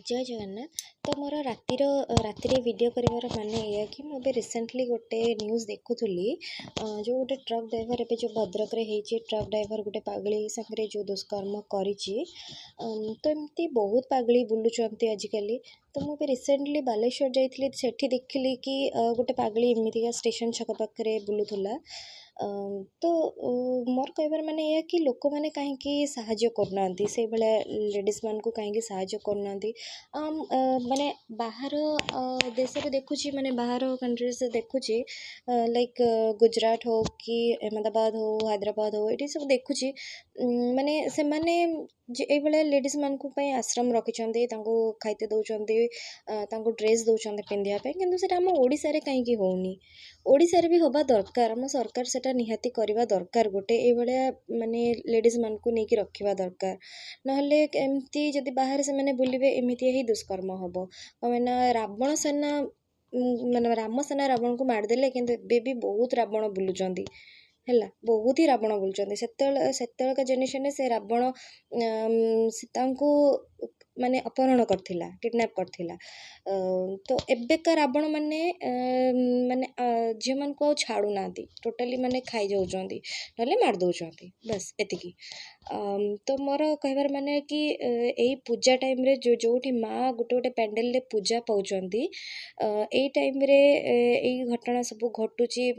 जय जगन्नाथ। तो मोर रातिर वीडियो कर माने या कि मुझे रिसेंटली गोटे न्यूज़ देखुली जो गोटे ट्रक ड्राइवर एवं जो भद्रक ट्रक ड्राइवर गोटे पागली सागर जो दुष्कर्म करी तो एमती बहुत पागली बुलूँ आजिकल। तो मुझे रिसेंटली बालेश्वर जाइली सेठी देखिली कि गोटे पागली एमती स्टेशन छक पाखे बुलूला। तो मोर कहबार माने या कि लोक मैंने कहीं साहाଯ୍य करना से भाया लेडीज मान को कहीं साहाଯ୍य करना माने बाहर देश में देखुची माने बाहर कंट्रीज देखुची लाइक गुजरात हो कि अहमदाबाद हो हैदराबाद हो ये सब देखुची माने से माने ये भाया लेडीज मान को आश्रम रखिंट खाइते दौरान ड्रेस दौरान पिंधापी कि आम ओडिशा रे कहीं होनी ओडिशा रे भी हवा दरकार आम सरकार सेटा निहाती करवा दरकार गोटे ये भाया माने लेडीज मान को लेकिन रखा दरकार नहले एमती जदि बाहर से माने बुलिबे एमितिया ही दुष्कर्म हम कमेना रावण सेना माने राम सेना रावण को मारदेले किंतु एबे भी बहुत रावण बुलुचंदी है बहुत ही रावण बुलुचंदी सेतेका जेनेरेशन से रावण सीता को माने अपहरण करथिला किडनैप करथिला तो एबेका रावण माने माने झी मान को छाड़ू नांती टोटाली माने खाई जाउचंदी नले मार दउचंदी बस एतिकी। तो मोर कहबार माने कि एई पूजा टाइम रे जोठी माँ गोटे गोटे पैंडेल रे पूजा पाउचंदी एई टाइम रे एई घटना सब घटुची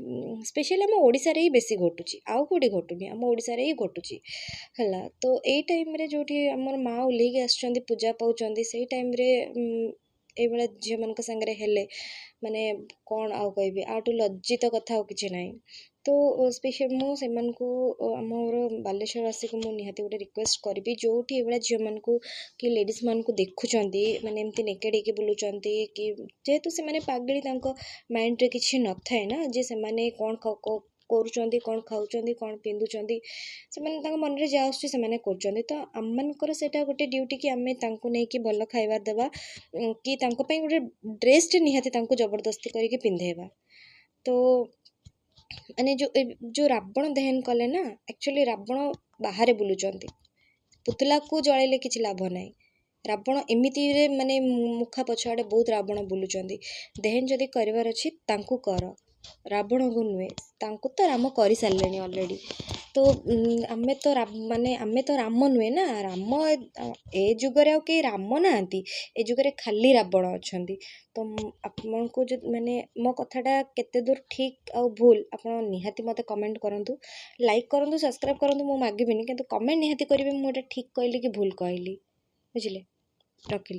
स्पेशली आम ओडिशा रे ही बेसी घटुची आउ कोडी घटुनी आम ओडिशा रे ही घटुची है। तो एई टाइम रे जोठी हमर माँ ओल्हेकी आसुचंदी पूजा पाउचंदी से टाइम रे ए भाया झील मान सागर हेले माने कौन आउ कहबी आठू लज्जित कथा आउ किछि नाही। तो स्पेशल मुझे आमर बालेश्वरवासी को निहाती गोटे रिक्वेस्ट करी जो भाया झील मान को कि लेडीज मान को देखुंट माने एमती नेकेड होके बुलूं कि जेहेतु से पागली माइंड रे किछि न थाए ना जे से माने कौन करुँच कौन खाऊँ कौन पिंधुंट से मन में जहाँ आसुँच कर तो आम मनकर सेटा गोटे ड्यूटी कि आमे तांको नहीं भल खाइबार देवा कि गोटे ड्रेस टे निहाती जबरदस्ती करके पिंधेवा। तो माने जो रावण दहन कले ना एक्चुअली रावण बाहर बुलुचंती पुतला को जलैले किछि लाभ नाई रावण एमिति रे माने मुखा पछाड़े बहुत रावण बुलुचंती दहन जदि करबार अछि तांको कर रावण को नुहे तांको तो राम कर सारे ऑलरेडी। तो आमे तो आमे तो राम नुहे ना राम ए जुगरे आउ के राम नांती ए जुगरे खाली रावण अछंती। तो आपन को जो माने मो कथाटा केते दूर ठीक आ भूल आपन निहाती मते कमेंट करंतु लाइक करंतु सब्सक्राइब करंतु मो मागिबिनी किंतु कमेंट निहाती करिवे मो ठीक कहली कि भूल कहली बुझिले रखिली।